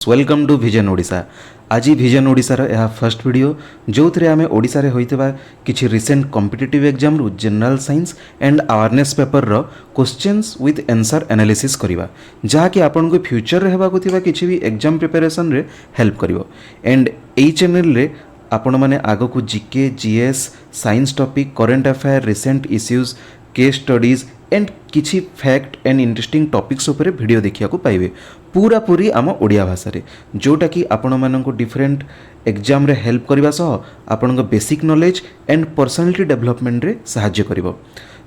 Welcome to vision Odisha. आज vision ओडिशार यह फर्स्ट वीडियो जो थे आम ओडिशा रे होइतबा किछि रिसेंट कॉम्पिटिटिव एग्जाम रु general science and awareness paper रो क्वेश्चंस विथ आंसर एनालिसिस करबा जहा कि आपन को फ्यूचर रे हेबा को थिबा किछि भी एग्जाम प्रिपरेशन रे हेल्प करिवो। एंड एई चैनल रे आपण माने आगो को GK GS science topic current affair recent issues case studies and किछि फैक्ट एंड इंटरेस्टिंग टॉपिक्स ऊपर वीडियो देखिया को पाइबे पूरा पूरी आम ओडिया भाषा रे जोटा कि आपण माननको डिफरेंट एग्जाम रे हेल्प करबा सह आपण basic knowledge and personality development रे सहाय्य करिवो।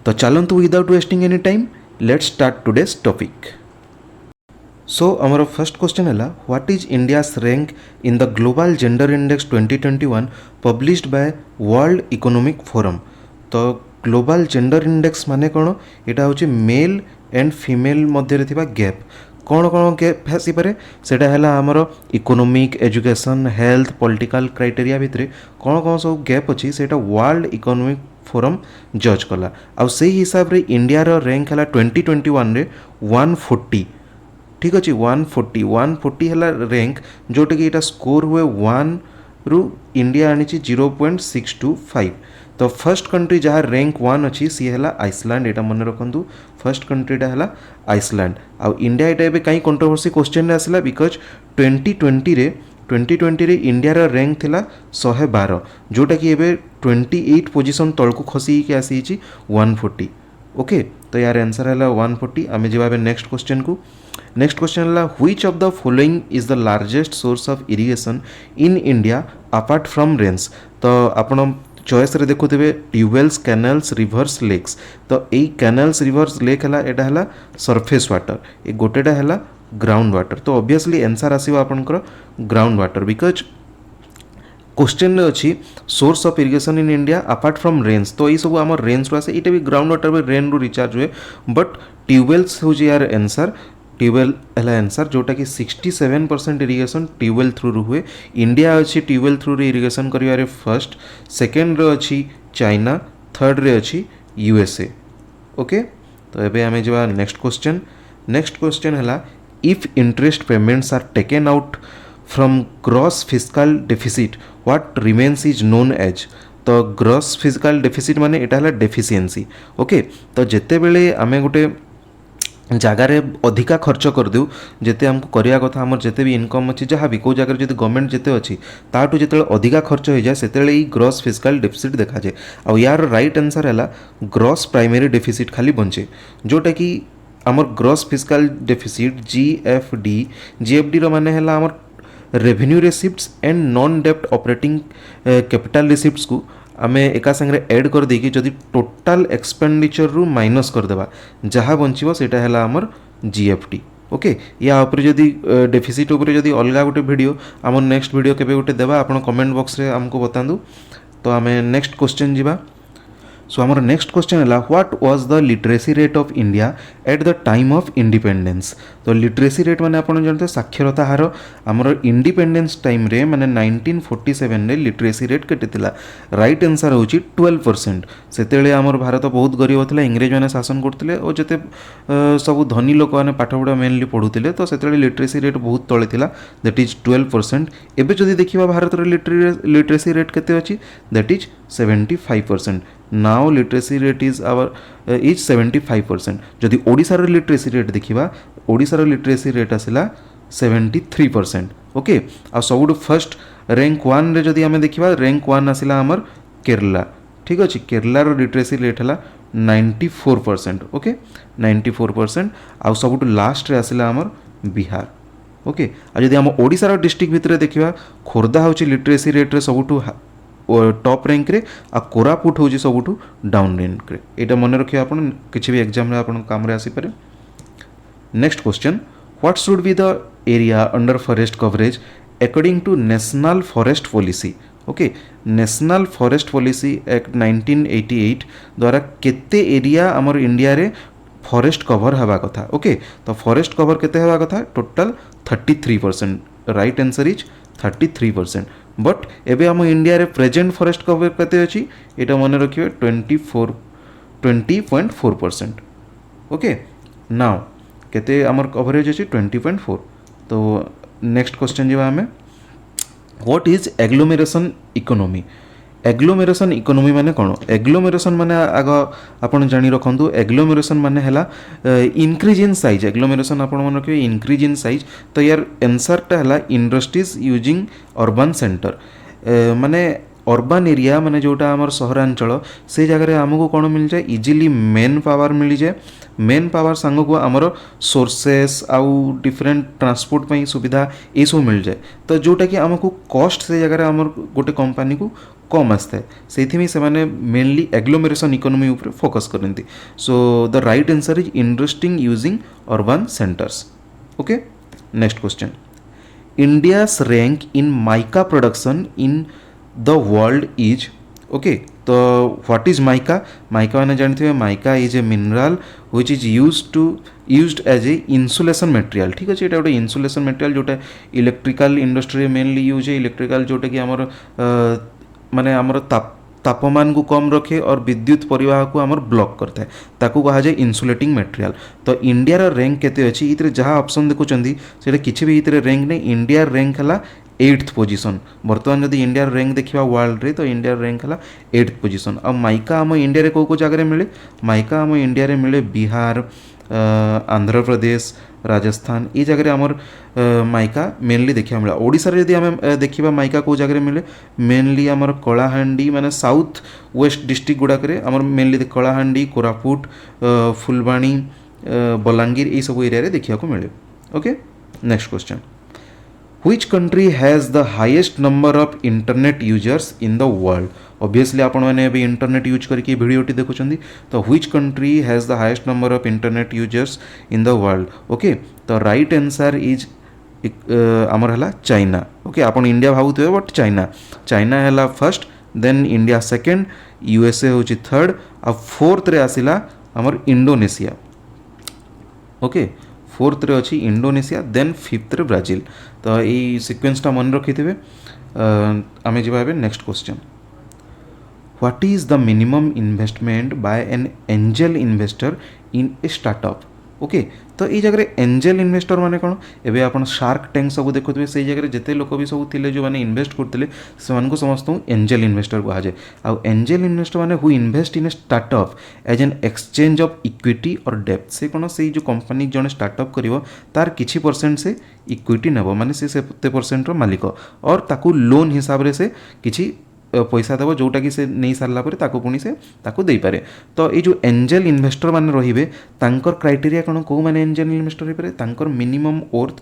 तो चलंतु without wasting any time let's start today's topic. So आमर फर्स्ट क्वेश्चन है what is India's rank in the global gender index 2021 published by world economic forum. तो ग्लोबल जेंडर इंडेक्स माने कौन यहाँ हूँ मेल एंड फीमेल मध्य gap कौन कौन गैप आसीपे से आमर economic education health political criteria भितर कौन कौन सब गैप अच्छी से वर्ल्ड इकोनॉमिक फोरम जज कला आउ से हिसाब रे इंडिया रो रैंक है 2021 रे 140। ठीक अच्छे 140 है रैंक जोटा कि यहाँ स्कोर हुए 1 रु इंडिया आनी 0.625। तो फर्स्ट कंट्री जहाँ रैंक 1 अच्छी सी है आइसलैंड। यहाँ मन रखु फर्स्ट कंट्रीटा है आइसलैंड। आउ इंडिया यहाँ कहीं कंट्रोवर्सी क्वेश्चन आसला बिकज 2020 रे इंडिया रैंक थिला 112 जोटा कि एबे 28 पोजीशन तलकू खसी के आसी 140। ओके तो यार आंसर है 140। आम जा नेक्स्ट क्वेश्चन को। नेक्स्ट क्वेश्चन है which of the following is the largest source of irrigation in India apart from rains. तो आपण चॉइस रे देखुथिबे ट्यूबवेल्स कैनाल्स रिवर्स लेक्स। तो यही कैनाल्स रिवर्स लेक है यहाँ है सरफेस वाटर ये गोटेटा है ग्राउंड वाटर। तो ऑब्वियसली आंसर आसीबो आपनकर ग्राउंड वाटर बिकज क्वेश्चन अच्छी source of irrigation in India apart from rains. तो ये सब आम रेन्स रू आसे ये भी ग्राउंड वाटर में रेन रू रिचार्ज हुए बट ट्यूबवेल्स हूँ यार आंसर। ट्यूबवेल है आंसर जोटा कि 67% इरिगेशन ट्यूबवेल थ्रू रू हुए। इंडिया अच्छी ट्यूबवेल थ्रू इरिगेशन करिवारे फर्स्ट, सेकेंड रे अच्छी चाइना, थर्ड रे अच्छी यूएसए। ओके तो एबे आमे जवा नेक्स्ट क्वेश्चन। नेक्स्ट क्वेश्चन है if interest payments are taken out from gross fiscal deficit what remains is known as. तो ग्रॉस फिस्कल डेफिसिट माने एटा है डेफिशिएंसी। ओके तो जेते बेले आमे गोटे जगार अधिका खर्च करदेउ जिते आमको करिया कथा आमर जिते भी इनकम अच्छी जहाँ भी कौ जगह जब गवर्नमेंट जिते अच्छी ताठू जो अधिका खर्च हो जाए से ग्रॉस फिस्कल डेफिसिट देखा जाए। आउ यार राइट आंसर है ग्रॉस प्राइमरी डेफिसिट खाली बचे जोटा कि आमर ग्रॉस फिस्कल डेफिसिट जीएफडी रो माने है आमर रेवेन्यू रिसिप्ट्स एंड नॉन डेप्ट ऑपरेटिंग कैपिटल रिसिप्ट्स को आमे एका संगे ऐड कर देकी जदि टोटाल एक्सपेंडिचर रु माइनस करदेबा जहाँ बंचिबो सेटा है आमर जीएफटी। ओके या ऊपर जदि डेफिसिट ऊपर जदि अलगा गोटे वीडियो आम नेक्स्ट वीडियो केबे गोटे देबा आपण कमेंट बॉक्स रे हमको बतांदु। तो आमे नेक्स्ट क्वेश्चन जीवा। सो आमर नेक्स्ट क्वेश्चन है what was the literacy rate of India at the time of independence. तो लिटरेसी रेट माने आपण जानते साक्षरता हार आमर इंडिपेंडेंस टाइम रे माने 1947 रे लिटरेसी रेट केते थिला। राइट आंसर होची 12%। सेतेले आमर भारत बहुत गरीब थिला, इंग्रेज माने शासन करथिले और जते सब धनी लोक माने पाठ पढ़ा मेनली पढ़ुथिले तो सेतेले लिटरेसी रेट बहुत तळे थिला दैट इज 12%। एबे जदि देखिबा भारत रे लिटरेसी रेट केते अछि that is 75%। Now literacy rate is 75%। जदि ओडिसा रे लिटरेसी रेट देखिबा ओडिसा रे लिटरेसी रेट आसिला 73%। ओके आ सबुठ फर्स्ट रैंक 1 रे जदि आमे देखिबा रैंक 1 आसिला हमर केरला। ठीक अछि केरला रो लिटरेसी रेट हला 94%। ओके 94% आ सबुठ लास्ट रे आसिला हमर बिहार। ओके आ जदि हम ओडिसा रो डिस्ट्रिक्ट भितरे देखिबा खोर्धा होची लिटरेसी रेट रे सबुठ टॉप रैंक रे आ कोरापुट होची सबुठु डाउन रैंक रे। एटा मन रखियो आपण किछि भी एग्जाम रे आपण काम रे आसी पारे। Next question what should be the area under forest coverage according to national forest policy. Okay national forest policy act 1988 द्वारा केते एरिया हमर इंडिया रे फॉरेस्ट कवर हवा कथा। ओके तो फॉरेस्ट कवर केते हवा कथा total 33%। Right answer is 33%। But एबे हम इंडिया रे प्रेजेंट फॉरेस्ट कवर केते अछि एटा मन रखियो 20.4%। ओके नाउ केते हमर कवरेज अछि 20.4। तो नेक्स्ट क्वेश्चन जी आम what is agglomeration economy agglomeration economy माने कौन एग्लोमेरेशन माने आग आपन जानी रखंतु एग्लोमेरेशन माने हला इंक्रीज इन साइज एग्लोमेरेशन आपन मन रखिबे इंक्रीज इन साइज तो यार आंसर टा हला इंडस्ट्रीज यूजिंग अर्बन सेंटर माने अर्बन एरिया माने जोटा आमर सहरांचल से जगह आमको कौन मिल जाए इजिली मेन पावर मिल जाए मेन पावर सांग को आमर सोर्सेस आउ डिफरेंट ट्रांसपोर्ट पर सुविधा ये सब मिल जाए तो जोटा कि आमको कॉस्ट से जगह आमर गोटे कंपनी को कम आसता है से मेनली एग्लोमेरेशन इकोनॉमी ऊपर फोकस करती so the right answer is industry using urban centres okay next question India's rank in mica production in the world is okay तो व्हाट इज माइका माइका मैंने जानते हैं mica is a mineral which is used as a insulation material ठीक अच्छे ये गोटे insulation material जोटा electrical industry mainly use है इलेक्ट्रिकल जोटा कि आमर माने आमर तापमान को कम रखे और विद्युत परिवाह को आमर ब्लॉक करता है ताकू कहा जाए इन्सुलेटिंग मटेरियल तो इंडिया रैंक केते अच्छी इतरे जहाँ ऑप्शन देखुंत से किसी भी इतरे रैंक नहीं इंडिया रैंक है 8th पोजीशन बर्तमान जब इंडिया रैंक देखा वर्ल्ड रे तो इंडिया रैंक है 8th पोजीशन आ माइका आम इंडिया कौ कौ जगह मिले माइका आम इंडिया मिले बिहार आंध्र प्रदेश राजस्थान ये जगह आमर माइका मेनली देखा मिला ओडिशा रे यदि आम देखा माइका कौ जगह मिले मेनली आमर कलाहांडी माने साउथ वेस्ट डिस्ट्रिक्ट गुड़ाक आमर मेनली कलाहांडी कोरापुट फुलबाणी बलांगीर ये सब एरिया देखा मिले okay next question Which country has the highest number of internet users in the world? Obviously आपण मैंने अभी इंटरनेट यूज करके वीडियो टी देखुଛନ୍ତି तो which country has the highest number of internet users in the world? Okay तो right answer is आमर हला China okay आपण India भाबुथिबे बट चाइना हला first then India second USA होची थर्ड आ फोर्थ रे आसिला आमर इंडोनेशिया ओके फोर्थ रे अच्छी इंडोनेशिया देन फिफ्थ रे ब्राजिल तो यही सिक्वेन्सटा मन रखी थे आम जा next question what is the minimum investment by an angel investor in a startup okay तो ये जगह एंजल इन्वेस्टर माने कौन एवं आप शार्क टैंक सब देखुए से जगह जिते लोक भी सब थे जो मैंने इन्वेस्ट करते से समस्त एंजल इन्वेस्टर कहा जाए आउ एंजल इन्वेस्टर माने who invest in a startup as an exchange of equity और डेप्थ से कौन से जो कंपनी जड़े स्टार्टअप कर तार किसी परसेंट से इक्विटी नेब माने से परसेंट मालिक और ताकू लोन हिसाब से किसी पैसा देव जोटा कि से नहीं सारा पर पुणी से दे पारे तो ये जो एंजल इन्वेस्टर माने रहिबे तांकर क्राइटेरिया कौन कौ माने एंजल इन्वेस्टर हो पारे मिनिमम वर्थ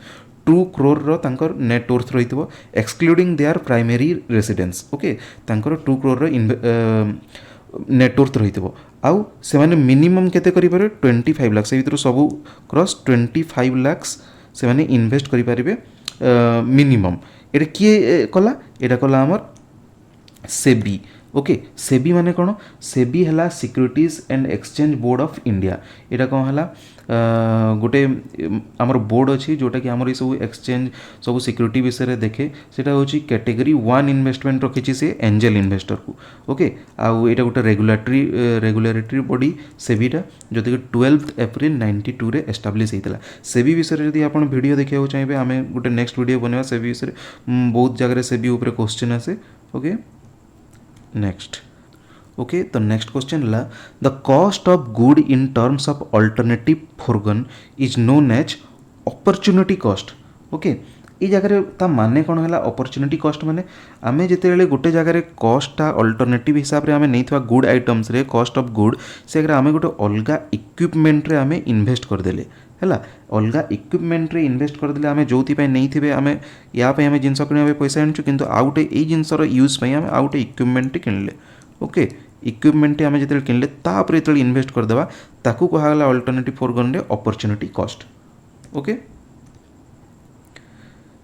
2 crore तांकर नेट वर्थ रही excluding there primary residence okay तांकर 2 crore नेट वर्थ रही आउ से माने मिनिमम केते करि पारे 25 लाख से भीतर सब क्रॉस 25 लाख से माने इन्वेस्ट करि पारिबे मिनिमम एटा किए कला एटा कला हमर सेबी ओके सेबी माने कौन सेबी है securities and exchange board of India यहाँ कौन है गोटे आमर बोर्ड अच्छी जोटा कि आमर सब एक्सचेंज सब सिक्यूरीटी विषय देखे सेटा होची कैटेगरी 1 इन्वेस्टमेंट रखी से एंजल इन्वेस्टर को ओके आउ यहाँ गोटे रेगुलेटरी बॉडी सेबीटा जो कि 12 एप्रिल 92 रे एस्टाब्लिश होता सेबी विषय यदि आप वीडियो देखा चाहिए आम गोटे नेक्स्ट वीडियो बनवा सेबी विषय बहुत जगह सेबी उपर क्वेश्चन आसे ओके नेक्स्ट ओके तो नेक्स्ट क्वेश्चन है the cost of good in terms of alternative forgone is known as opportunity cost okay ये जगह ता माने कौन है अपॉर्चुनिटी कॉस्ट माने आमे जिते गोटे जगह कॉस्टा अल्टरनेटिव हिसाब से आमे नहीं था गुड आइटम्स रे कॉस्ट ऑफ गुड से आमे गोटे अलगा इक्विपमेंट रे आमे इन्वेस्ट करदेले है अलग इक्विपमेंट रे इन्वेस्ट करदे आम जो नहीं थे आम या आम जिन कि पैसा आनीचु किंतु आउ गोटे ये जिनसर यूज आम आउ गोटे इक्विपमेंट किणले ओके इक्विपमेंट आम जो किणले तापर जो इन्वेस्ट करदेवा ताकू कहला अल्टरनेटिव फोरगन रे opportunity cost okay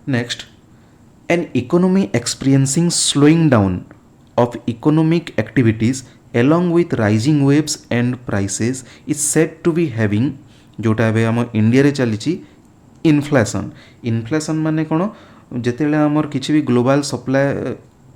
next an economy experiencing slowing down of economic activities along with rising waves and prices is said to be having जोटा ए आम इंडिया रे चली इनफ्लेशन माने कौन जिते आमर किसी भी ग्लोबल सप्लाय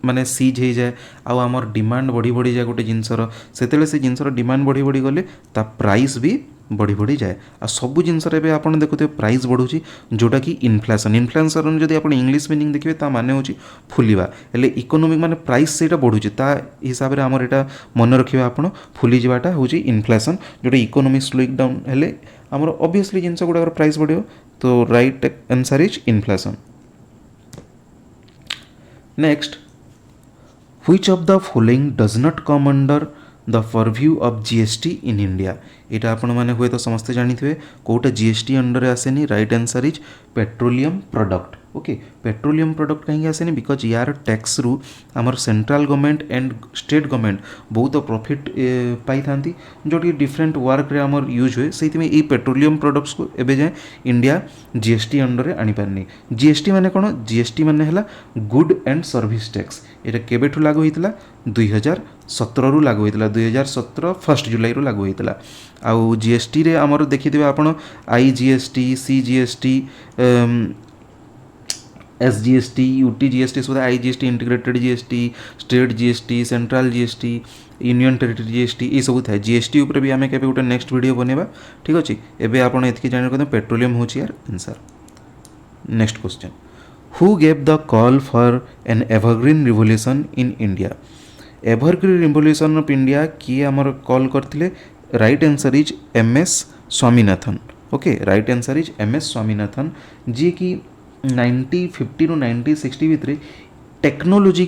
माने सीज हो जाए आउ आमर डिमांड बढ़ी बढ़ी जाए गोटे जिनसर से जिनसर डिमांड बढ़ी बढ़ी गले ता प्राइस भी बढ़ी बढ़ी जाए आ सब जिनस आप देखुए प्राइस बढ़ुची जोटा कि इनफ्लेसन इनफ्लेसन जब आप इंग्लिश मीनिंग देखिए ता माने होची फुलिबा हेले इकोनॉमिक माने प्राइस से बढ़ुची ता हिसाब से आमर एटा मन रखिए आप फुली जावाटा होची इनफ्लेसन जोटा इकोनॉमिक स्लोइंग डाउन हेले आमर ऑब्वियसली जिनस गुड़ा प्राइस बढ़ियो तो right answer is inflation. Next which of the following does not come under the purview of GST in India यहाँ आपण मैंने हुए तो समस्ते जानी थे कौटा जीएसटी अंडर आसेनी right answer is petroleum product okay petroleum product कहीं आसेनी बिकज यार टैक्स रु आमर central government and state government बहुत प्रॉफिट पाई थांती जोटी डिफरेंट वर्क रे आमर यूज हुए से ये पेट्रोलियम प्रोडक्ट्स को एबे जाए इंडिया जीएसटी अंडर रे आनी पारनी जीएसटी माने कोन जीएसटी माने हला गुड एंड सर्विस टैक्स ये केबेठू लागू होइतला 2017 रु लागू होइतला 2017 1 जुलाई रु लागू होइतला आउ जीएसटी रे आमर देखिथिबे आपण IGST CGST SGST UT GST सुधा IGST integrated GST state GST central GST union territory GST ये सब थाए जीएसटी ऊपर भी आम के गोटे नेक्स्ट वीडियो बनेबा ठीक अच्छे एबे आपण एतकी जानि पेट्रोलियम होची यार answer. Next question who gave the call for an evergreen revolution in India evergreen revolution of India किए आमर कॉल करथिले right answer is M S Swaminathan okay right answer is M S Swaminathan ji की 1950 रु 1960 भितर टेक्नोलोजी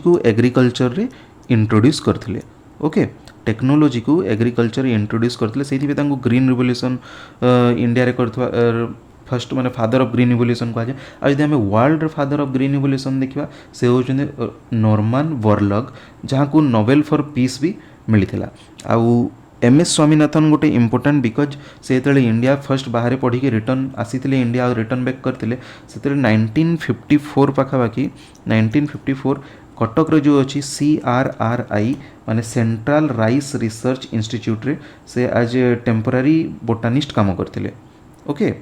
को agriculture रे introduce करथिले okay technology को एग्रीकल्चर इंट्रोड्यूस करथिले सेहि तांको ग्रीन रिवोल्यूशन इंडिया रे करथवा फर्स्ट माने फादर ऑफ ग्रीन रिवोल्यूशन कहा जाए आ यदि आम world father of green revolution देखा से होचंदे नॉर्मन बोरलॉग जहाँ को नोबेल फॉर पीस भी मिलता आउ एम एस स्वामीनाथन गोटे इंपोर्टाट बिकज से जो इंडिया फर्स्ट बाहर पढ़ी रिटर्न आसी इंडिया और रिटर्न बैक करते 1954 पाखापाखि 1954 कटक रे जो अच्छी CRRI माने सेंट्रल राइस रिसर्च इंस्टीट्यूट रे से एज ए टेम्पोरारी बोटानिस्ट काम करते ओके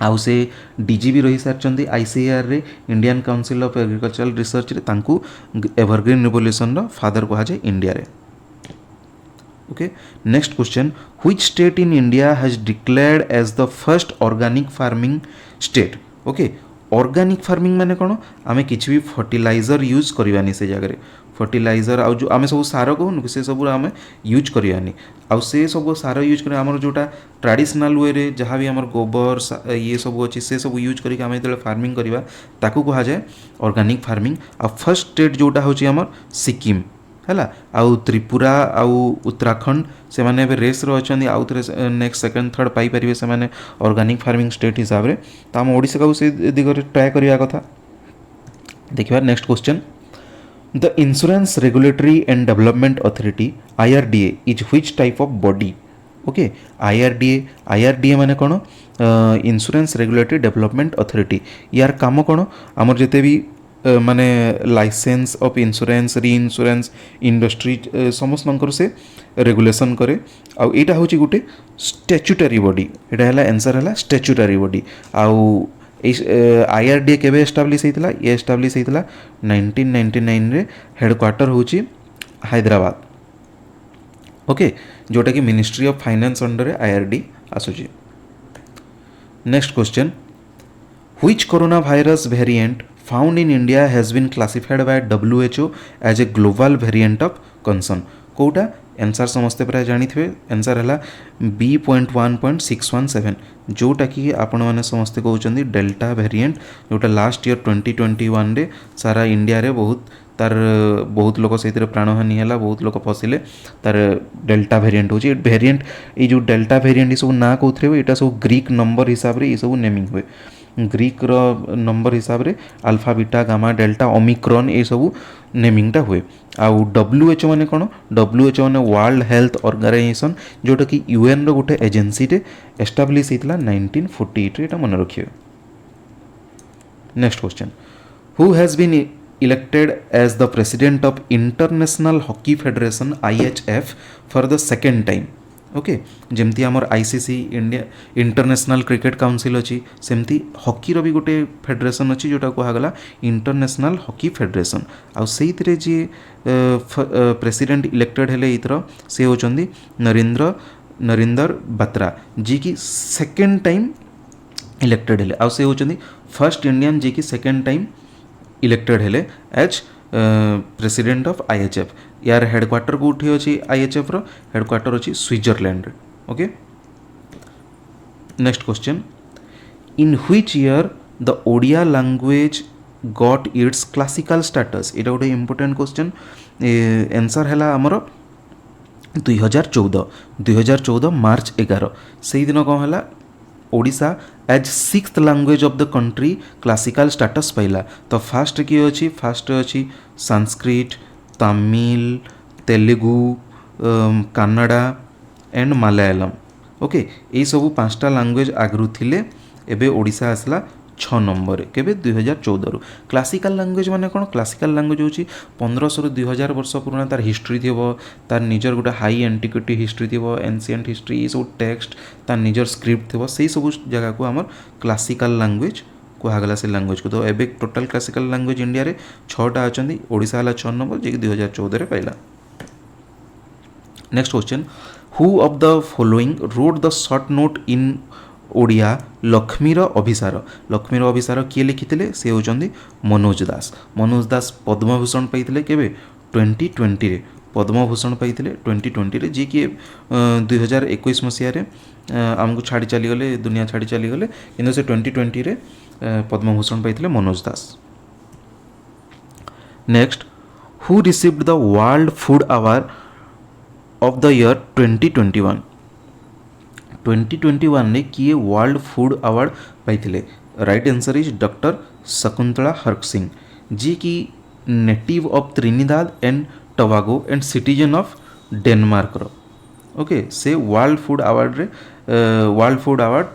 आउ से डीजी भी रही सारी ICAR रे Indian council of agricultural research रे तांकू एवरग्रीन रिवोल्यूशन रो फादर कहा जाए इंडिया रे okay. Next question which state in India has declared as the first organic farming state okay organic farming माने कौन आमे किसी भी फर्टिलाइजर यूज करवानी से जगह फर्टिलाइजर आउ जो आम सब सार कहूँ से सब आम यूज करवानी आउ से सब सार यूज कर आमर जोटा ट्रेडिशनल वे रे जहाँ भी आमर गोबर ये सब अच्छी से सब यूज करके आम जो फार्मिंग करवा ताकू कहा जाए ऑर्गेनिक फार्मिंग आ फर्स्ट स्टेट जोटा हूँ आमर सिक्किम है आउ त्रिपुरा आउ उत्तराखंड से माने रेस रो अछंदी आउ थे नेक्स्ट सेकंड थर्ड पाई परिवे से माने ऑर्गेनिक फार्मिंग स्टेट हिसाब रे तो आम ओडिशा को से दिगरे ट्राई करिया कथा देखिबा। Next question the insurance regulatory and development authority IRDA is which type of body okay IRDA माने कौन इंश्योरेंस रेगुलेटरी डेवलपमेंट अथॉरिटी यार काम कौन आमर जिते भी माने लाइसेंस ऑफ इंश्योरेंस री इंश्योरेंस इंडस्ट्री समस्त से रेगुलेशन करे आउ एटा होची गुटे स्टैट्यूटरी बॉडी एटा हला आंसर हला स्टैट्यूटरी बॉडी आउ IRDA केबे एस्टाब्लिश होइतला ये एस्टाब्लिश होइतला 1999 रे हेडक्वार्टर होची हैदराबाद ओके जोटा कि ministry of finance under IRD आसुची। Next question which corona virus variant found in India has been classified by WHO as a global variant of concern कोटा answer समस्ते प्राय जानी थे आंसर है B.1.617 जोटा कि आपण मैंने समस्ते कहते डेल्टा वेरिएंट जोटा लास्ट ईयर 2021 रे सारा इंडिया रे बहुत लोक से प्राणहानि है बहुत लोक फसिले तार डेल्टा वेरिएंट होची वेरिएंट ये जो डेल्टा वेरिएंट ये सब ना कहते यहाँ सब ग्रीक नंबर हिसाब से ये सब नेमिंग हुए ग्रीक रो नंबर हिसाब रे alpha beta gamma delta Omicron ये सब नेमिंगटा हुए आउ WHO माने कौन WHO माने वर्ल्ड हेल्थ ऑर्गेनाइजेशन जोटा कि UN रो गोटे एजेंसी रे एस्टाब्लिश होइतला 1948 रे एटा मन रखियो। Next question who has been elected as the president of international hockey federation IHF for the second time okay जमती आमर ICC India international cricket council अच्छी सेमती हॉकी भी गोटे फेडरेशन अच्छी जोटा कहगला इंटरनेशनल हॉकी फेडरेशन आउ से जी प्रेसिडेंट इलेक्टेड हेले इथर से होचंदी नरेंद्र नरेंद्र बत्रा जी की सेकेंड टाइम इलेक्टेड हेले आउ से होचंदी फर्स्ट इंडियन जी की सेकेंड टाइम इलेक्टेड हेले एज प्रेसिडेंट ऑफ आईएचएफ यार हेडक्वार्टर कोठी अछि आईएचएफ रो हेडक्वार्टर अछि स्विट्जरलैंड रे okay next question in which year the Odia language got its classical status एटा गोटे इंपोर्टेंट क्वेश्चन आंसर हैला हमर 2014 मार्च 11 से दिन कौन है Odisha as sixth language of the country classical status पाइला तो फास्ट किए अच्छी फास्ट अच्छी संस्कृत तमिल तेलुगु कन्नड़ा एंड मलयालम ओके यही सब पांचटा लैंग्वेज आगु थिले एबे ओडिशा आसला 6 नंबर केबे 2014 रु क्लासिकल लैंग्वेज माने कौन क्लासिकल लैंग्वेज होची 1500 रु 2000 वर्ष पुराना तार हिस्ट्री थिबो तार निजर गोटे हाई एंटिक्विटी हिस्ट्री थिबो एंशिएंट हिस्ट्री सब टेक्स्ट तार निजर स्क्रिप्ट थिबो सेही सब जगह को हमर क्लासिकल लैंग्वेज कहगला से लैंग्वेज को तो एबे टोटल क्लासिकल लैंग्वेज इंडिया रे 6टा अछंदी ओडिशा हला 6 नंबर जे कि 2014 रे पाइला next question who of the following wrote the short note in Odia लक्ष्मीर अभिसार किए लिखिते से होचंदी मनोज दास पद्मभूषण पाइथिले केबे 2020 रे पद्मभूषण पाइथिले 2020 रे जी कि 2021 मसीह रे आमको छाड़ी चली गले दुनिया छाड़ी चली गले किंतु से 2020 रे पद्मभूषण पाइथिले Manoj Das next who received the world food award of the year 2021 ने किए वर्ल्ड फूड अवार्ड पाइथिले right answer is doctor Shakuntala Haraksingh ji की native of Trinidad and Tobago and citizen of Denmark रो ओके से वर्ल्ड फूड अवार्ड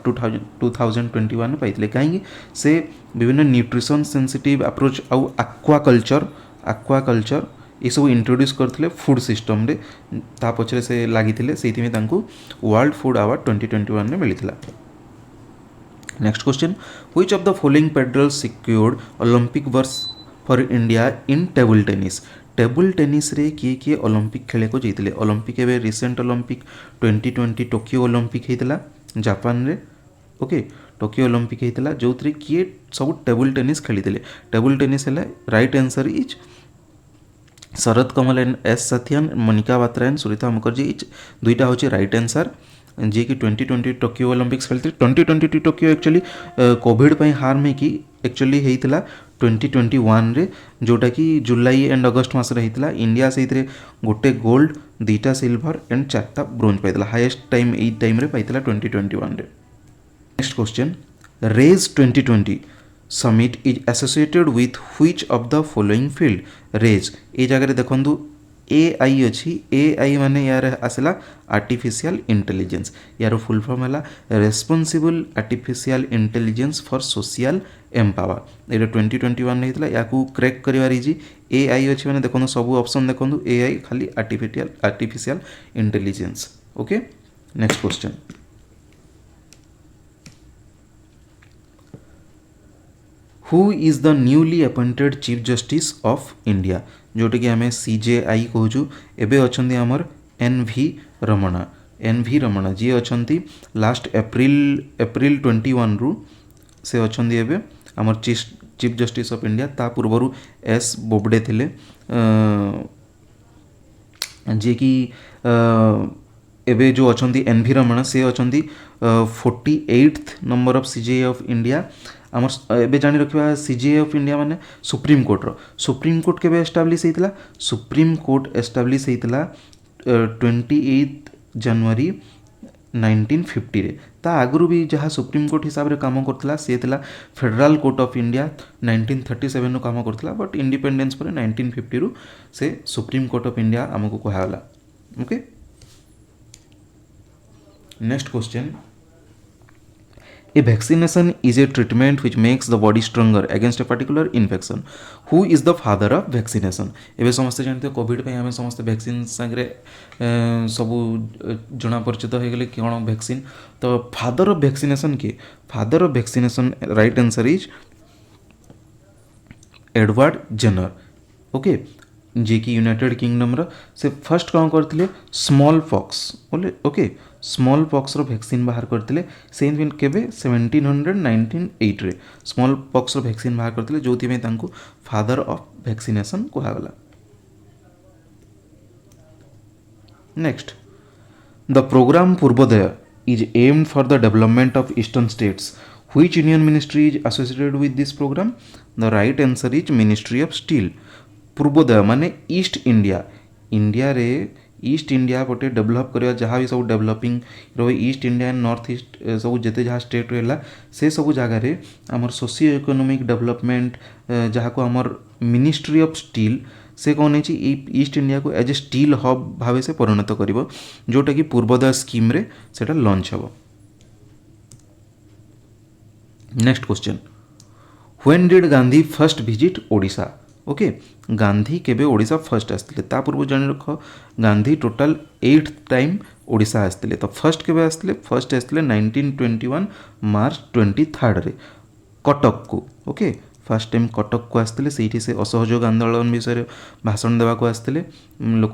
2021 पाइथिले कहीं से विभिन्न न्यूट्रिशन सेंसिटिव अप्रोच आउ एक्वाकल्चर ये सब इंट्रोड्यूस करते फूड सिस्टम रे ता पछरे से लागिथिले सेइथिमे तांको वर्ल्ड फूड अवार्ड 2021 में मिलिथिला next question which of the following paddlers secured Olympic berths for India in table tennis रे किए ओलंपिक खेले को जैतिले ओलंपिक एबे रिसेंट ओलंपिक 2020 टोक्यो ओलंपिक हेतिला जापान रे ओके टोक्यो ओलंपिक हेतिला जोथरे किए सब टेबल टेनिस खेलिथिले टेबल टेनिस हैला right answer is Sharath Kamal and S Sathiyan Manika Batra and Surita Mukherjee दुईटा हूँ राइट आंसर जी कि 2020 टोक्यो ओलंपिक्स खेलते 2022 टोक्यो एक्चुअली कोविड पर हार्म है कि एक्चुअली होता 2021 रे जोटा कि जुलाई एंड अगस्ट मस इंडिया से गोटे गोल्ड 2टा सिल्वर एंड 4टा ब्रोंज पाई हाईएस्ट टाइम यही टाइम रे पाई 2021 रे next question RAISE 2020 summit is associated with which of the following field RAISE ये जगह देखु AI अच्छी AI माने यार आसला आर्टिफिशियल इंटेलिजेंस यार फुल फॉर्म है responsible artificial intelligence for social empower ये 2021 होता या क्रेक कर AI अच्छी मैंने देखो सब ऑप्शन देखो AI खाली artificial intelligence okay next question who is the newly appointed chief justice of India जोटा कि आम CJI कहूँ एबे अच्छा आमर NV रमणा जी अच्छा लास्ट एप्रिल 21 रु से अच्छा एबे आमर चीफ जस्टिस ऑफ इंडिया ता पूर्वर S बोबडे थिले जे कि एबे जो अच्छा NV रमणा से अच्छा 48th number of CJI of India आमर एबे जानी रखिबा CJI ऑफ इंडिया माने सुप्रीम कोर्ट केबे एस्टाब्लिश हेतिला सुप्रीम कोर्ट एस्टाब्लिश हेतिला 28 जनवरी 1950 रे ता आगुरु भी जहाँ सुप्रीम कोर्ट हिसाब रे काम करथिला से हेतिला फेडरल कोर्ट ऑफ इंडिया 1937 नु काम करथिला बट इंडिपेंडेंस पर 1950 रु से सुप्रीम कोर्ट ऑफ इंडिया हमको कहला okay next question A vaccination is a treatment which makes the body stronger against a particular infection. Who is the father of vaccination? एबे समस्ते जानते हो कोविड पे हमें समस्ते वैक्सीन संगे सबू जना परिचित हो गले कौन वैक्सीन तो फादर ऑफ वैक्सीनेशन किए father of vaccination right answer is Edward Jenner okay जे कि यूनाइटेड किंगडम से फर्स्ट कौन करते स्मॉल पॉक्स बोले ओके स्मॉल पॉक्स वैक्सीन बाहर करते से केवे 1798 रे स्मॉल पॉक्स वैक्सीन बाहर करते जो फादर ऑफ वैक्सीनेशन कहगला। Next the programme Purvodaya is aimed for the development of eastern states. Which union ministry is associated with this program? The right answer is Ministry of Steel. Purvodaya माने east India India रे east India पटे develop करवा जहाँ भी सब developing रही east India and north east सब जिते जहाँ स्टेट रहा से सब जगार आमर सोशियो इकोनॉमिक डेभलपमेंट जहाँ को आमर मिनिस्ट्री ऑफ स्टील से कौन है ईस्ट इंडिया को एज ए स्टील हब भाव से परिणत कर जोटा कि पूर्वोदय स्कीम रे सेटा लॉन्च हम। Next question when did Gandhi first visit Odisha? Okay Gandhi केबे ओडिशा फर्स्ट आसते ता पूर्व जान रख Gandhi total 8th time Odisha आसते तो फर्स्ट केबे आसते फर्स्ट आसते 1921 मार्च 23 रे कटक को। ओके फर्स्ट टाइम कटक को आसते से असहयोग आंदोलन विषय भाषण देवा को आसते लोक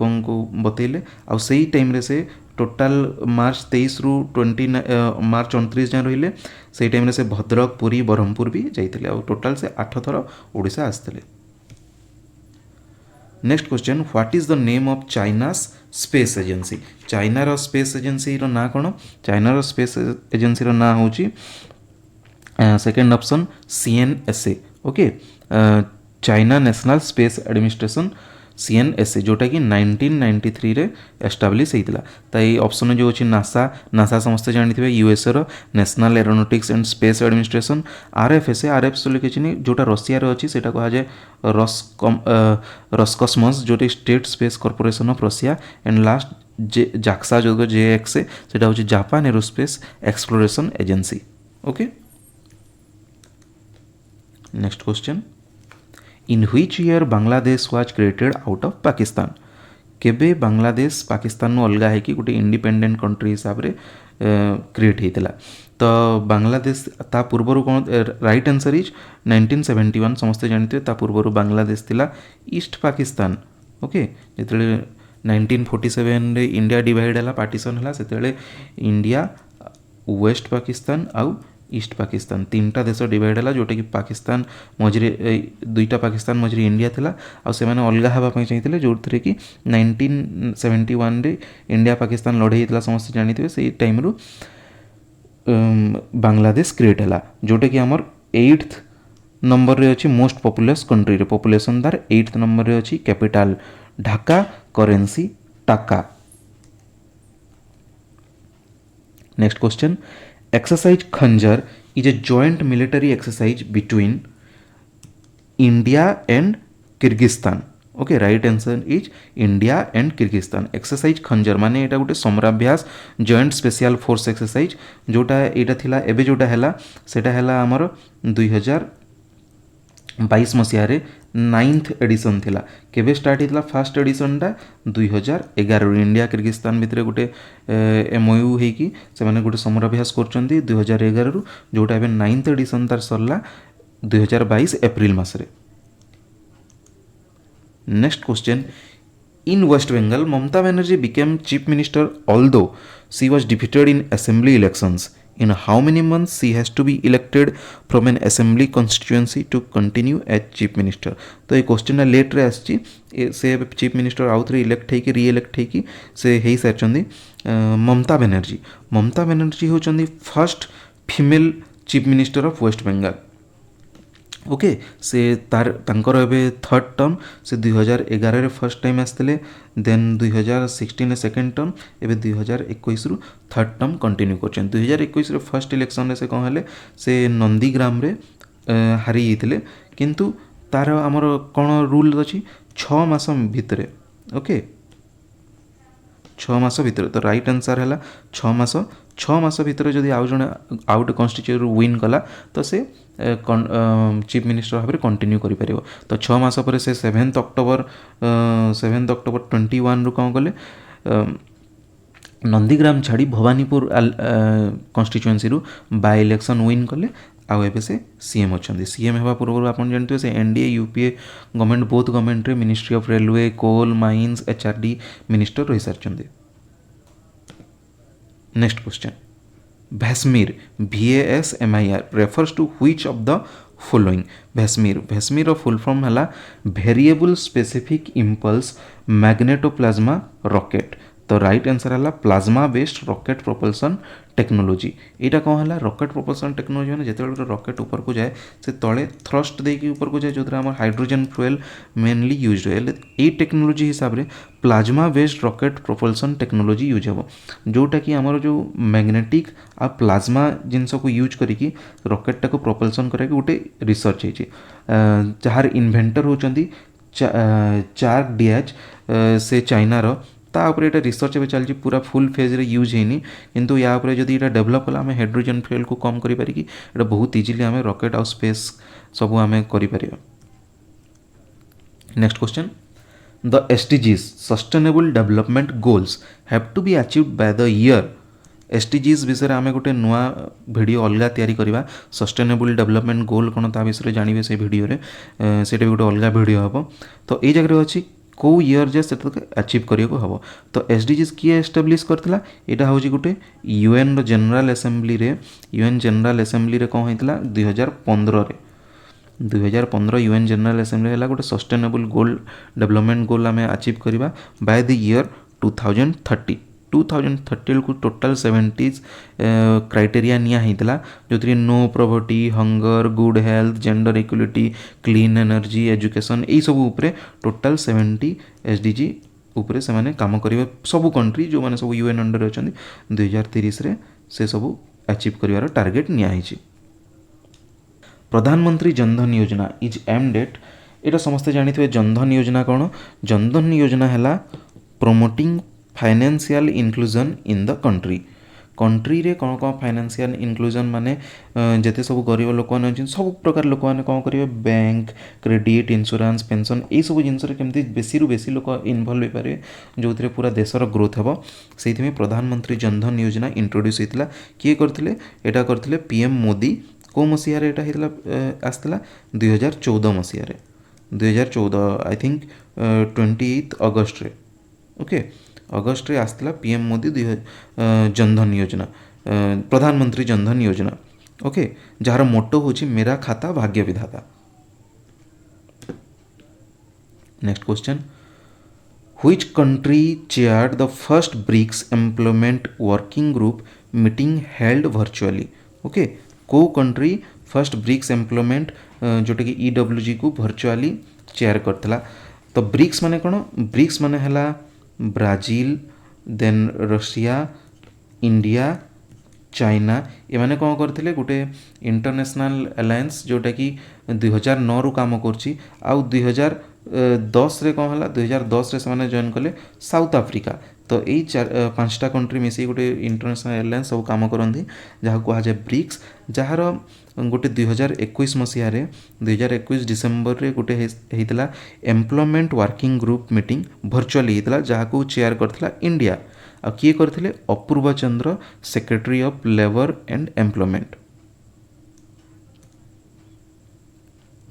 बतैले आ सही टाइम रे से टोटाल मार्च 23 रु मार्च 29 जाए रहिले से टाइम रे से भद्रक पुरी ब्रह्मपुर भी जाइते आ टोटाल से 8 थर ओडिशा आसते। Next question what is the name of China's space agency? चाइनार स्पेस एजेंसी रो ना कौन? चाइनार स्पेस एजेंसी रो ना होची second option CNSA। Okay China National Space Administration CNSA जोटा कि 1993 रे एस्टाब्लिश होता तो ये ऑप्शन जो अच्छी नासा नासा समस्ते जानते USA रो national aeronautics and space administration. RFSA लिखी नहीं जोटा रशिया अच्छी से कह जाए रॉसकॉस्मोस जोटा state space corporation of Russia and last JAXA जो JXA से हूँ Japan aerospace exploration agency. Okay next question in which year Bangladesh was created out of Pakistan? केबे बांग्लादेश पाकिस्तान अलग है कि गोटे इंडिपेंडेंट कंट्री हिसाब से क्रिएट होता तो बांग्लादेश ता पूर्वर कौन राइट आंसर इज 1971 समस्ते जानते ता पूर्वर बांग्लादेश थिला ईस्ट पाकिस्तान। ओके जिते 1947 रे इंडिया डिवाइड है पार्टीशन है से इंडिया वेस्ट पाकिस्तान आउ ईस्ट पाकिस्तान तीनटा देश डिवाइड है जोटा कि पाकिस्तान मझे दुईटा पाकिस्तान मझे इंडिया थिला आ से माने अलग होगा चाहिए जो थे कि 1971 रे इंडिया पाकिस्तान लड़ाई होता समस्त जानते से टाइम रु बांग्लादेश क्रिएट है जोटा कि आमर 8th नंबर रे अच्छी मोस्ट पॉपुलस कंट्री रे पॉपुलेशन तार 8th नंबर रे अच्छी कैपिटल ढाका करेंसी टाका। Next question exercise Khanjar is a joint military exercise between India and Kyrgyzstan. Okay right answer is India and Kyrgyzstan. Exercise खंजर माने एटा गोटे समराभ्यास जॉइंट स्पेशल फोर्स एक्सरसाइज जोटा एटा थिला एबे जोटा हैला सेटा हैला हमर 2022 मसीह रे 9th एडिशन थिला। केबे स्टार्ट हितला फर्स्ट एडिशन टा 2011 इंडिया किर्गिस्तान भितर गोटे MOU हेकी से माने गोटे समराभ्यास करचंदी 2011 रु जोटा एबे 9th एडिशन तार सरला 2022 April मासरे। Next question in West Bengal Mamata Banerjee became chief minister although she was defeated in assembly elections. In how many months she has to be elected from an assembly constituency to continue as chief minister? तो ये question let रे आसी से chief minister आउ थे elect होगी re-elect होगी से हो सारी ममता बनर्जी होती first female chief minister of West Bengal. Okay से तार एबे थर्ड टर्म से 2011 रे फर्स्ट टाइम आसते देन 2016 सेकेंड टर्म एबे 2021 रु थर्ड टर्म कंटिन्यू कर 2021 रे फर्स्ट इलेक्शन से कौन है से नंदीग्राम रे हारी जाते किंतु तार आमर कौन रूल अच्छी 6 मास भितर। ओके 6 मास भितर तो राइट आंसर है 6 मास भितर जदि आउ जड़े आउट कन्स्टिट्यूएंसी विन कला तो से चीफ मिनिस्टर भाव में कंटिन्यू कर तो 6 मास पर से 7 अक्टोबर 21 रु कौन कले नंदीग्राम छाड़ी भवानीपुर कन्स्टिट्यूएंसी रु बाय इलेक्शन विन कले आउ एबे से सीएम अच्छा सीएम हेबा पूर्व आप जानते से NDA UPA government both government रे ministry of railway coal mines HRD minister रही सारी। Next question VASIMR VASMIR refers to which of the following? VASIMR full form है variable specific impulse magnetoplasma rocket. तो राइट आंसर है plasma based rocket propulsion technology. यहाँ कौन है rocket propulsion technology मैंने जिते रॉकेट ऊपर को जाए से तले थ्रस्ट देकी ऊपर को जाए जो आम हाइड्रोजन फ्यूएल मेनली यूज हुए ये टेक्नोलोजी हिसाब से plasma based rocket propulsion technology use हे जोटा कि आमर जो मैग्नेटिक आ प्लाज्मा जिनस को यूज करी रॉकेट टाक प्रोपल्सन कराई गोटे रिसर्च है जार इन्वेंटर होती चार्क डियाज से चाइनार तापर ये रिसर्च भी चलती पूरा फुल फेज रे यूज है किंतु या उपरे जदि ये डेभलप कला आम हाइड्रोजन फ्यूएल को कम करी पारिकी ये बहुत इजिली आम रॉकेट आउ स्पेस सब आम कर। Next question the SDGs sustainable development goals have to be achieved by the year. SDGs विषय आम गोटे नुआ भिडियो अलग तैयारी करवा सस्टेनेबल डेवलपमेंट गोल कौन ता विषय जानवे से भिडियो से गोटे अलग भिडियो हम। तो ये जगह अच्छी कौ ईयर जे अचीव करने हम। तो SDGs किए एस्टाब्लीश करथिला एटा होची गोटे UN जनरल असेंबली रे कौन होता 2015 रे 2015 UN जनरल असेंबली है गोटे सस्टेनेबल गोल डेवलपमेंट गोल आम अचीव करवा बाय द ईयर 2030 को टोटाल 70 क्राइटेरिया निया होता जो no poverty hunger good health gender equality clean energy education यही सब उपरे टोटाल 70 SDG उपरे से माने काम करेंगे सबू कंट्री जो माने सब UN अंडर अच्छा 2030 रे से सब अचीव करिवार टार्गेट निया होइछि। प्रधानमंत्री जनधन योजना इज एम्ड एट एटा समस्ते जानिथिबे जनधन योजना कौन जनधन योजना है promoting financial inclusion in the country रे कौन कौन फाइनेंशियल इनक्लूजन माने जिते सब गरीब लोक मैंने सब प्रकार लोक मैंने कौन करेंगे बैंक क्रेडिट इंश्योरेंस पेंशन यही सब जिनस केमती बेसी बेसी लोक इनवल्व हो पारे जो पूरा देशर ग्रोथ हे से प्रधानमंत्री जनधन योजना इंट्रोड्यूस होता किए करते यहाँ करते PM मोदी कौ मसीह आसला 2014 मसीह 2014 आई थिंक 28 अगस्ट रे ओके अगस्ट रे आसला PM मोदी जनधन योजना प्रधानमंत्री जनधन योजना ओके जार मोटो होची मेरा खाता भाग्य विधाता। Next question which country chaired the first BRICS employment working group meeting held virtually. Okay को कंट्री फर्स्ट ब्रिक्स एम्प्लॉयमेंट जोटा कि EWG को वर्चुअली चेयर करथिला। तो ब्रिक्स माने कौन ब्रिक्स माने हला Brazil then Russia India China ये कौन करते गोटे इंटरनेशनल अलायंस जोटा कि 2009 रु काम करछि आउ 2010 रे कौन है 2010 रे से जॉइन कले साउथ अफ्रीका। तो यही 5टा कंट्री मिसी गोटे इंटरनेशनल अलायंस सब काम करती जहाँ कह जाए ब्रिक्स जार गोटे 2021 मसीह 2021 डिसेम्बर रे गोटे होता employment working group meeting virtually होता जहाँ को चेयर करथिला इंडिया आ किए करथिले Apurva Chandra secretary of labour and employment.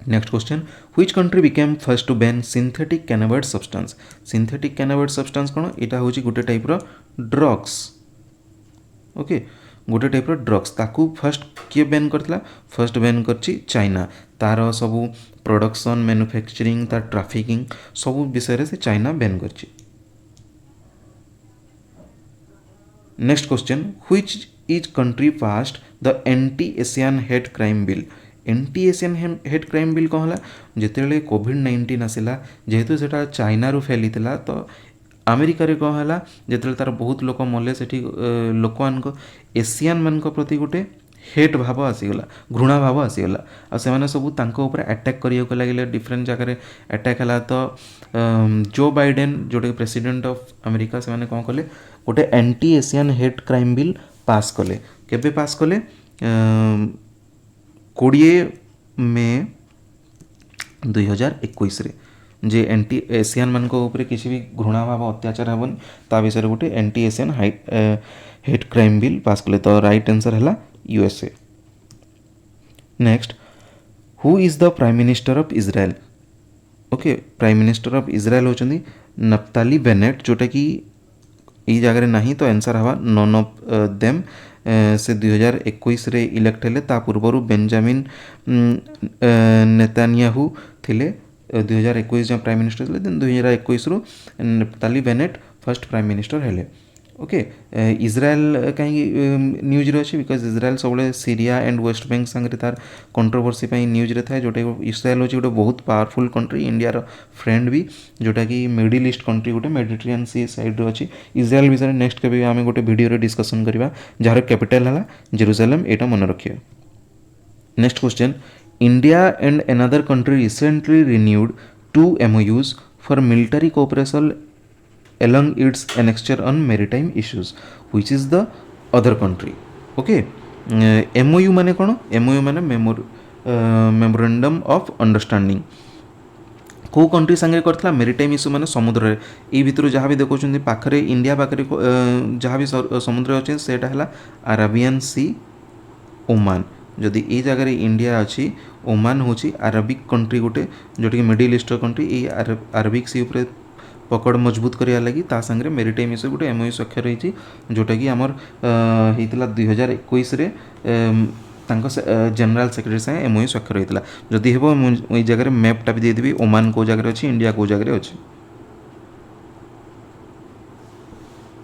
Next question which country became first to ban synthetic cannabinoid substance. Synthetic cannabinoid substance कौन यहाँ हूँ गोटे टाइप ड्रग्स ओके गोटे टाइप ड्रग्स ताकू फर्स्ट किए बैन करथिला फर्स्ट बैन करछि चाइना तार सबू प्रोडक्शन मैन्युफैक्चरिंग तार ट्राफिकिंग सबू विषय से चाइना बैन करछि। Next question which is country passed the anti Asian hate crime bill. Anti Asian hate crime bill कौन है जिते कोविड-19 आसला जेहेतु से चाइना रू फैली तो अमेरिका रे कौन है जिते तार बहुत लोक मले से लोक मान एशियन मान प्रति गोटे हेट भाव आसीगला घृणा भाव आसीगला आ से सब अटैक करने लगे डिफरेंट जगह अटैक है। तो Joe Biden Jote president of America से कौन कले गोटे anti Asian hate crime bill pass कले केबे पास कले 20 मई 2021 रे जे एंटी एशियन मान ऊपर किसी भी घृणा भाव अत्याचार हेबन ता विषय गोटे anti Asian hate crime bill pass कले। तो राइट आंसर है USA। Next, who is the prime minister of Israel? Okay, prime minister of Israel होचंदी नफ्ताली बेनेट, जोटा कि ई जगह नहीं, तो आंसर हवा नन ऑफ देम। से 2021 रे इलेक्ट हेले, ता पूर्वरु बेंजामिन नेतान्याहू थिले 2021 जहाँ प्राइम मिनिस्टर थे, देन 2021 रु Naftali Bennett first prime minister हेले। ओके, इजराइल कहीं न्यूज रे अच्छी, बिकज इजराइल सब सीरिया एंड वेस्ट बैंक संगे तार कंट्रोवर्सी न्यूज रे था, जोटा इजराइल हूँ गोटे बहुत पावरफुल कंट्री, इंडिया फ्रेंड भी, जोटा कि मिडिल ईस्ट कंट्री, गोटे मेडिटेरियन सी साइड अच्छी। इजराइल विषय नेक्स्ट केबे आम गोटे वीडियो डिस्कसन करवा, जार कैपिटल है जेरूसलम, एटा मन रखिए। Next question, India and another country recently renewed 2 MOUs for military cooperation along its annexure on maritime issues, which is the other country? Okay, MOU माने कौन? MOU माने memorandum of understanding. को country संगे करथिला? Maritime issue माने समुद्र रे, ई भितर जहाँ भी देखुछन्ती पाखरे इंडिया पाखरे जहाँ भी समुद्र अच्छे सेटा हला अरेबियन सी, ओमान। जदि ये जगह इंडिया अच्छी, ओमान होची अरबिक कंट्री गोटे, जोटा कि मिडिल ईस्ट कंट्री, ये अरबिक सी उपरे पकड़ मजबूत करिया लगी ता संगे मेरीटाइम इश्यू गोटे MOU स्वाक्षर होती, जोटा कि आमर होता 2021 रे जनरल सेक्रेटरी से MOU स्वाक्षर होता। जदि हे ये जगह मैपटा भी देदेवी, ओमान को जगह अच्छी, इंडिया को जगह अच्छी।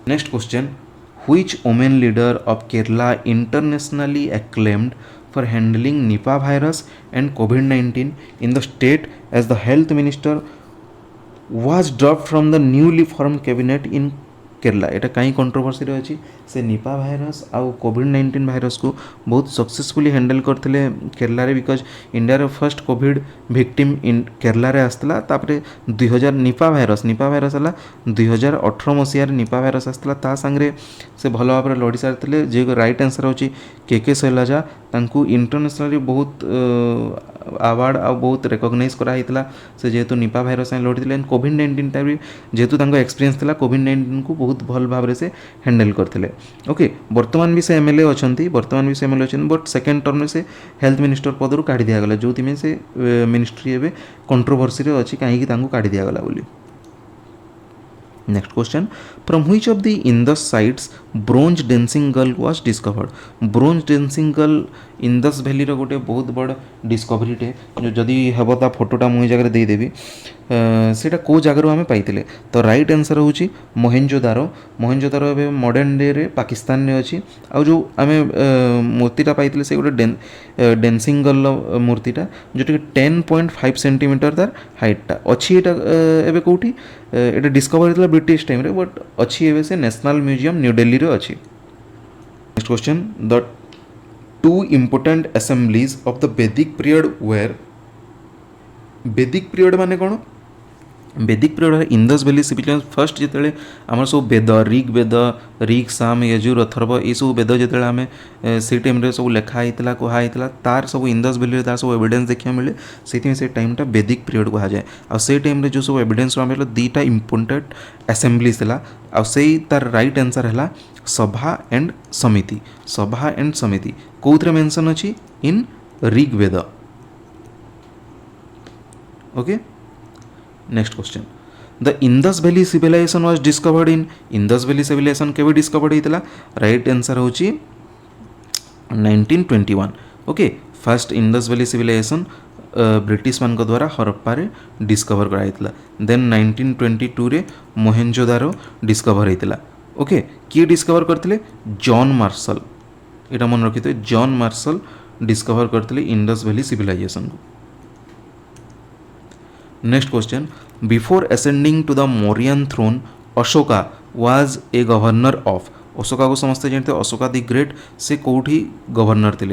Next question, which women leader of Kerala internationally acclaimed for handling Nipah virus and COVID-19 in the state as the health minister was dropped from the newly formed cabinet in Kerala? एटा कहीं controversy अच्छी, से Nipah virus आउ कोविड-19 virus को बहुत successfully handle करते केरला रे, because India first covid victim in Kerala रे आसला। तापरे 2000 निपा भाइरस है 2018 मसीह निपा भाइरस आसला, ता संगे से भल भाव लड़ी सारी। जे राइट आंसर होची के शैलजा, तांकू इंटरनेशनली बहुत अवार्ड आ बहुत रिकग्नाइज कराइला, से जेहेतु निपा भाइरस लड़ी। कोविड-19 टाइम जेहेतु एक्सपीरियंस था, कोविड-19 को बहुत भल भाव से हैंडल करते। ओके, बर्तमान भी से MLA अच्छा, बर्तमान भी से MLA अच्छा, बट सेकेंड टर्म में से हेल्थ मिनिस्टर पदर काढ़ी दिगला, जो से मिनिस्ट्री एवं कंट्रोवर्सी अच्छी कहीं काढ़ी दिगला बोली। Next question, from which of the Indus sites bronze dancing girl was discovered? Bronze dancing girl Indus valley रो गोटे बहुत बड़ डिस्कवरीटे, जो जदि हेब ता फोटोटा मुझे जगह देदेवी, सेटा को जगार आम पाइले? तो राइट आंसर होची Mohenjo-daro. Mohenjo-daro a modern day रे पाकिस्तान में अच्छी। आउ जो आम मूर्तिटा पाइले से गोटे डेंसिंग गर्ल मूर्तिटा, जोटा कि 10.5 सेंटीमीटर तार हाइटटा अच्छी। एटा कौटी एटा डिस्कवर होता ब्रिटिश टाइम रे, बट अच्छी एवं से नेशनल म्यूजियम न्यू दिल्ली रे अच्छी। Next question, the 2 important assemblies of the Vedic period were? Vedic period माने कौन? वैदिक period Indus valley civilization first जिते आम सब वेद, ऋग साम यजुर अथर्व, ये सब वेद जो आम से टाइम सब लिखाई कहुई, तार सब इंदस वैली तार सब एविडेंस देखा मिले, से टाइमटा वैदिक पीरियड कह जाए। आ से टाइम जो सब एविडेंस मिले, 2टा इंपोर्टेंट असेंबलीज था, तार राइट आंसर है सभा एंड समिति। सभा एंड समिति कौन मेंशन अच्छी? In Rigveda. Okay, next question, the Indus valley civilisation was discovered in? Indus valley civilisation केवे डिस्कवर्ड होता? राइट आंसर होची 1921। Okay, first Indus valley civilisation British मान द्वारा हरप्पा रे डिस्कवर कराइला। देन 1922 रे मोहेंजोदारो डिस्कवर होता। ओके, किए डिस्कवर करते? John Marshall. यहाँ मन रखी थे, जॉन मार्शल डिस्कवर करते इंदस वैली सिविलाइजेशन को। Next question, before ascending to the Mauryan throne Ashoka was a governor of? Ashoka को समझते जानते, अशोका द ग्रेट से कौटी गवर्नर थे?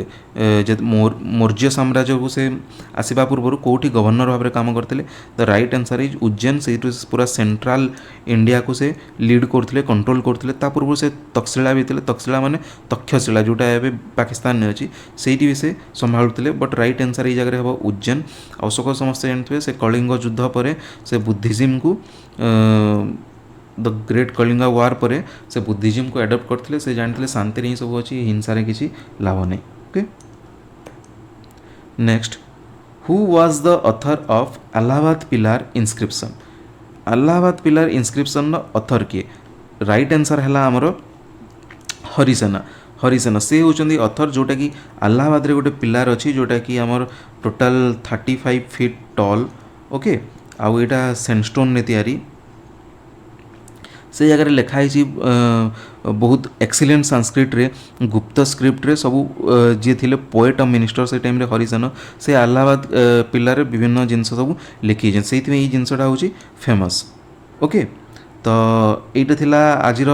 मौर्य साम्राज्य को से आसवा पूर्व कौटी गवर्नर भाव में काम करते? The right answer is Ujjain. से पूरा सेंट्रल इंडिया को से लीड करते, कंट्रोल करते। पूर्व से तक्षशिला भी थे, तक्षशिला माने तक्षशिला जोटा ए पाकिस्तान में अच्छी, से भी से संभालुते। बट राइट आंसर ये जगह हम उज्जैन। अशोक समस्ते जानते से कलिंग युद्ध पर से बुद्धिज्म को द ग्रेट कलिंगा वार पर से बुद्धिज्म को एडप्ट करते, से जानते शांति ही सब अच्छी, हिंसा किसी लाभ नहीं। Okay, next who was the author of Allahabad pillar inscription Allahabad pillar inscription author किए राइट आंसर है आमर हरिसेना से होचंदी ऑथर जोटा कि अलाहाबाद रे गोटे पिलार अच्छी जोटा कि आमर टोटाल 35 फीट टॉल ओके आउ एटा सैंडस्टोन ने तैयारी से जगह लिखाई बहुत एक्सीलेंट संस्कृत रे गुप्त स्क्रिप्ट रे सबू जी थे पोएट और मिनिस्टर से टाइम रे हरिसेन से अलाहाबाद पिलार रे विभिन्न जिनस सब लिखी से जिनसटा हूँ फेमस ओके तो এইটা थिला आजिर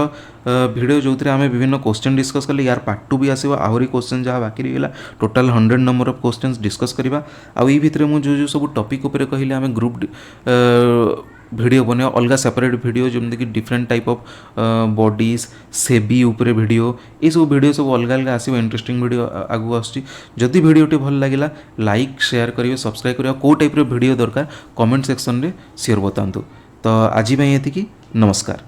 भिडियो जो आम विभिन्न क्वेश्चन डिस्कस कले यार पार्ट 2 भी आसो आहरी क्वेश्चन जहाँ बाकी रहीगला total 100 number of questions discuss करवा आई भितर मुझे जो सब टॉपिक उपर कहले आम ग्रुप वीडियो बने अलग सेपरेट वीडियो जमती कि different type of bodies SEBI उपरे वीडियो ये सब वीडियो सब अलग अलग आसो इंटरेस्टिंग वीडियो आगू आदि वीडियोटी भल लगे लाइक शेयर करेंगे सब्सक्राइब करेंगे कौ टाइप वीडियो दरकार कमेंट सेक्शन में सियोर बतातु तो आज ये नमस्कार।